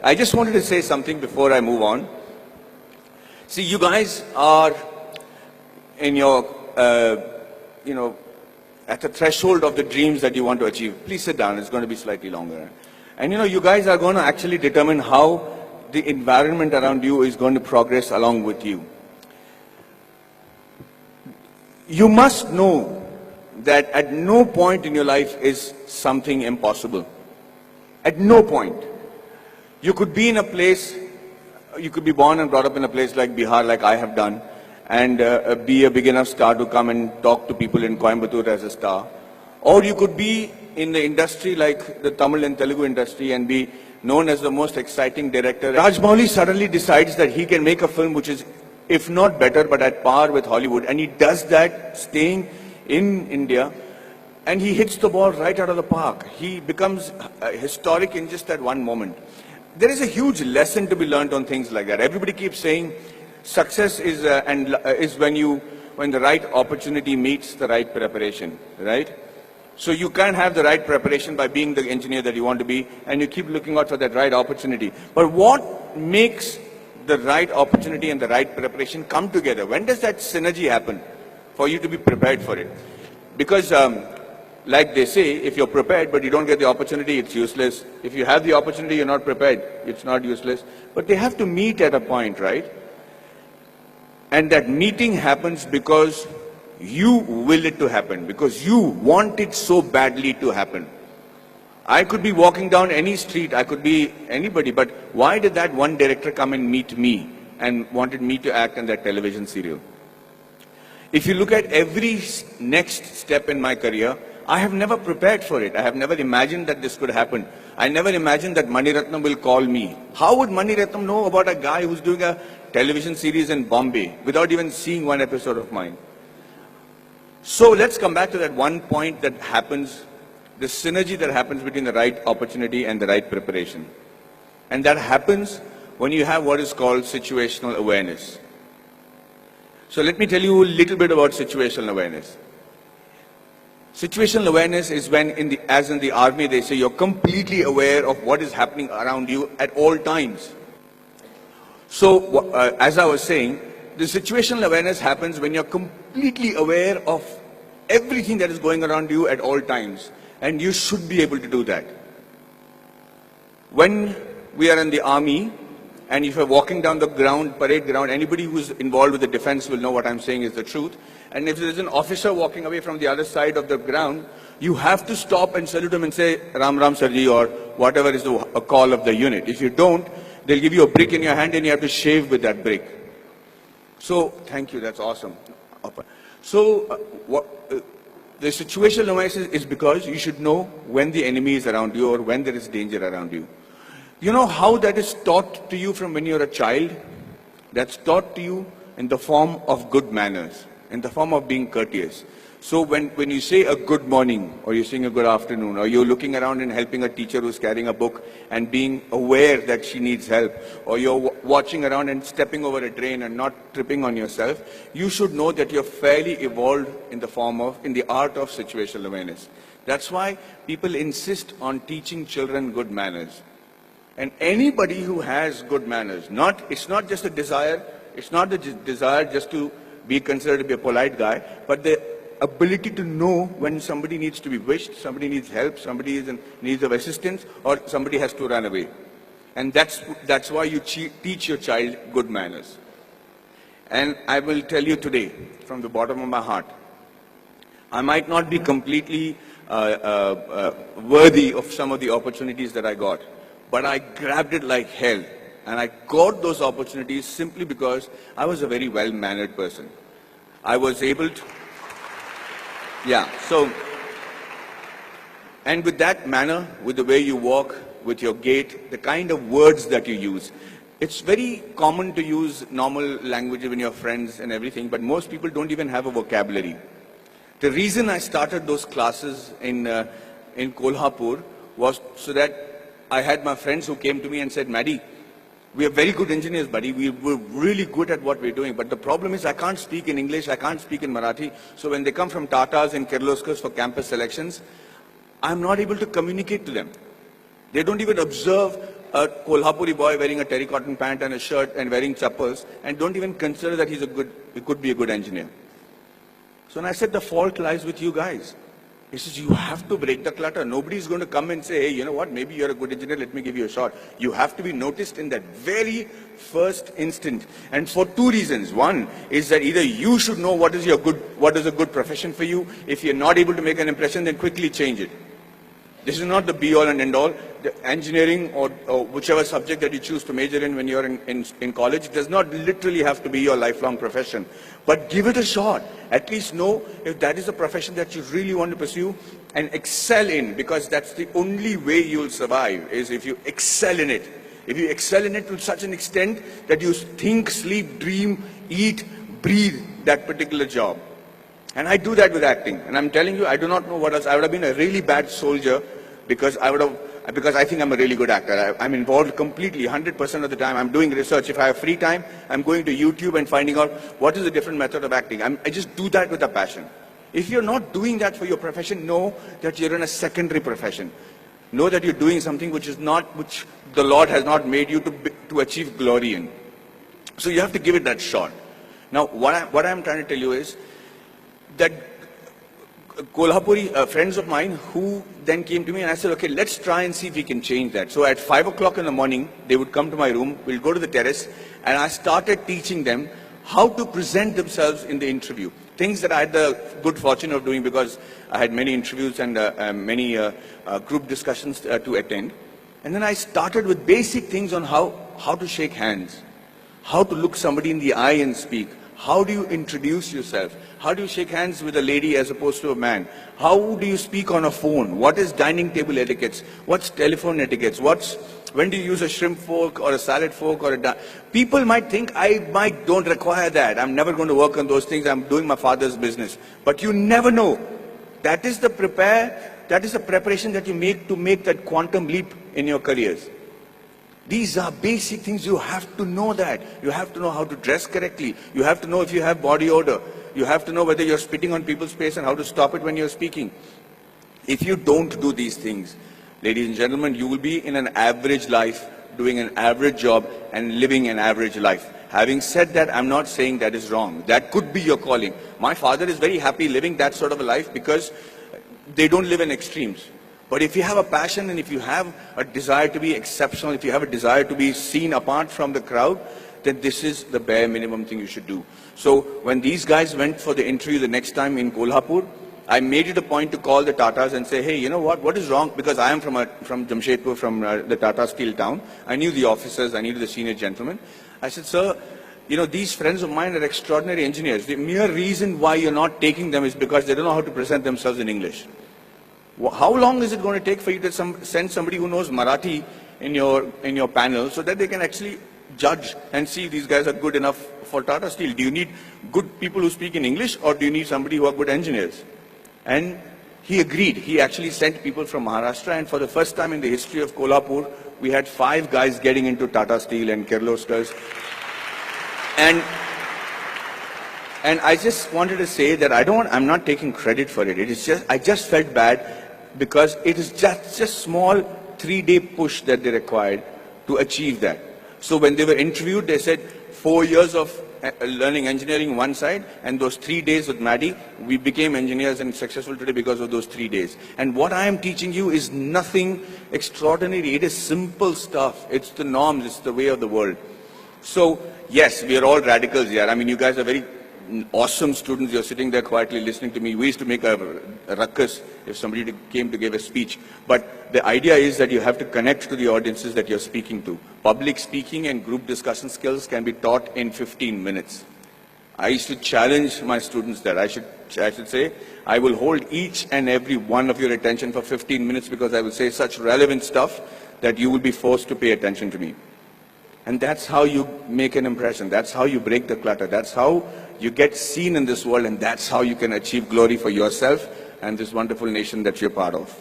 I just wanted to say something before I move on. See, you guys are in your, at the threshold of the dreams that you want to achieve. Please sit down, it's going to be slightly longer. And you guys are going to actually determine how the environment around you is going to progress along with you. You must know that at no point in your life is something impossible. At no point. You could be in a place, you could be born and brought up in a place like Bihar, like I have done, and be a big enough star to come and talk to people in Coimbatore as a star. Or you could be in the industry like the Tamil and Telugu industry and be known as the most exciting director. Rajamouli suddenly decides that he can make a film which is, if not better, but at par with Hollywood. And he does that staying in India, and he hits the ball right out of the park. He becomes historic in just that one moment. There is a huge lesson to be learned on things like that. Everybody keeps saying success is when the right opportunity meets the right preparation, right? So you can't have the right preparation by being the engineer that you want to be, and you keep looking out for that right opportunity. But what makes the right opportunity and the right preparation come together? When does that synergy happen for you to be prepared for it? Because like they say, if you're prepared but you don't get the opportunity, it's useless. If you have the opportunity, you're not prepared, it's not useless. But they have to meet at a point, right? And that meeting happens because you will it to happen, because you want it so badly to happen. I could be walking down any street, I could be anybody, but why did that one director come and meet me and wanted me to act in that television serial? If you look at every next step in my career, I have never prepared for it. I have never imagined that this could happen. I never imagined that Mani Ratnam will call me. How would Mani Ratnam know about a guy who's doing a television series in Bombay without even seeing one episode of mine? So let's come back to that one point that happens, the synergy that happens between the right opportunity and the right preparation. And that happens when you have what is called situational awareness. So let me tell you a little bit about situational awareness. Situational awareness is when, as in the army, they say you're completely aware of what is happening around you at all times. So, as I was saying, the situational awareness happens when you're completely aware of everything that is going around you at all times. And you should be able to do that. When we are in the army, and if you're walking down the ground, parade ground, anybody who's involved with the defense will know what I'm saying is the truth. And if there's an officer walking away from the other side of the ground, you have to stop and salute him and say, Ram Ram Sarji, or whatever is the call of the unit. If you don't, they'll give you a brick in your hand and you have to shave with that brick. So, thank you, that's awesome. So, the situational awareness is because you should know when the enemy is around you or when there is danger around you. You know how that is taught to you from when you're a child? That's taught to you in the form of good manners, in the form of being courteous. So when you say a good morning, or you're saying a good afternoon, or you're looking around and helping a teacher who's carrying a book and being aware that she needs help, or you're watching around and stepping over a drain and not tripping on yourself, you should know that you're fairly evolved in the art of situational awareness. That's why people insist on teaching children good manners. And anybody who has good manners, it's not just a desire, it's not the desire just to be considered to be a polite guy, but the ability to know when somebody needs to be wished, somebody needs help, somebody is in need of assistance, or somebody has to run away. And that's why you teach your child good manners. And I will tell you today, from the bottom of my heart, I might not be completely worthy of some of the opportunities that I got, but I grabbed it like hell. And I got those opportunities simply because I was a very well-mannered person. I was able to, and with that manner, with the way you walk, with your gait, the kind of words that you use, it's very common to use normal language when you're friends and everything, but most people don't even have a vocabulary. The reason I started those classes in Kolhapur was so that I had my friends who came to me and said, Maddie, we are very good engineers, buddy. We're really good at what we're doing. But the problem is I can't speak in English, I can't speak in Marathi. So when they come from Tatas and Kirloskars for campus selections, I'm not able to communicate to them. They don't even observe a Kolhapuri boy wearing a terracotta pant and a shirt and wearing chappals and don't even consider that he could be a good engineer. So when I said the fault lies with you guys, he says, you have to break the clutter. Nobody's going to come and say, hey, you know what, maybe you're a good engineer, let me give you a shot. You have to be noticed in that very first instant. And for two reasons. One is that either you should know what is a good profession for you. If you're not able to make an impression, then quickly change it. This is not the be-all and end-all. The engineering or whichever subject that you choose to major in when you're in college does not literally have to be your lifelong profession. But give it a shot. At least know if that is a profession that you really want to pursue and excel in, because that's the only way you'll survive, is if you excel in it. If you excel in it to such an extent that you think, sleep, dream, eat, breathe that particular job. And I do that with acting. And I'm telling you, I do not know what else. I would have been a really bad soldier because I think I'm a really good actor. I'm involved completely, 100% of the time. I'm doing research. If I have free time, I'm going to YouTube and finding out what is a different method of acting. I just do that with a passion. If you're not doing that for your profession, know that you're in a secondary profession. Know that you're doing something which the Lord has not made you to achieve glory in. So you have to give it that shot. Now, what I'm trying to tell you is that Kolhapuri friends of mine who then came to me and I said, okay, let's try and see if we can change that. So at 5 o'clock in the morning, they would come to my room, we'll go to the terrace, and I started teaching them how to present themselves in the interview. Things that I had the good fortune of doing because I had many interviews and many group discussions to attend. And then I started with basic things on how to shake hands, how to look somebody in the eye and speak. How do you introduce yourself? How do you shake hands with a lady as opposed to a man? How do you speak on a phone? What is dining table etiquettes? What's telephone etiquettes? When do you use a shrimp fork or a salad fork or people might think I don't require that. I'm never going to work on those things. I'm doing my father's business. But you never know. That is the preparation that you make to make that quantum leap in your careers. These are basic things. You have to know that. You have to know how to dress correctly. You have to know if you have body odor. You have to know whether you're spitting on people's face and how to stop it when you're speaking. If you don't do these things, ladies and gentlemen, you will be in an average life, doing an average job and living an average life. Having said that, I'm not saying that is wrong. That could be your calling. My father is very happy living that sort of a life because they don't live in extremes. But if you have a passion and if you have a desire to be exceptional, if you have a desire to be seen apart from the crowd, then this is the bare minimum thing you should do. So when these guys went for the interview the next time in Kolhapur, I made it a point to call the Tatas and say, hey, you know what is wrong? Because I am from Jamshedpur, from the Tata Steel town. I knew the officers, I knew the senior gentlemen. I said, sir, you know, these friends of mine are extraordinary engineers. The mere reason why you're not taking them is because they don't know how to present themselves in English. How long is it going to take for you to send somebody who knows Marathi in your panel so that they can actually judge and see if these guys are good enough for Tata Steel? Do you need good people who speak in English or do you need somebody who are good engineers? And he agreed. He actually sent people from Maharashtra, and for the first time in the history of Kolhapur, we had 5 guys getting into Tata Steel and Kirloskars. And I just wanted to say that I'm not taking credit for it. I just felt bad because it is just a small 3-day push that they required to achieve that. So when they were interviewed, they said 4 years of learning engineering one side, and those 3 days with Maddie, we became engineers and successful today because of those 3 days. And what I am teaching you is nothing extraordinary. It is simple stuff. It's the norms. It's the way of the world. So yes, we are all radicals here. I mean, you guys are very awesome students. You're sitting there quietly listening to me. We used to make a ruckus if somebody came to give a speech. But the idea is that you have to connect to the audiences that you're speaking to. Public speaking and group discussion skills can be taught in 15 minutes. I used to challenge my students that I should say, I will hold each and every one of your attention for 15 minutes because I will say such relevant stuff that you will be forced to pay attention to me. And that's how you make an impression. That's how you break the clutter. That's how you get seen in this world, and that's how you can achieve glory for yourself and this wonderful nation that you're part of.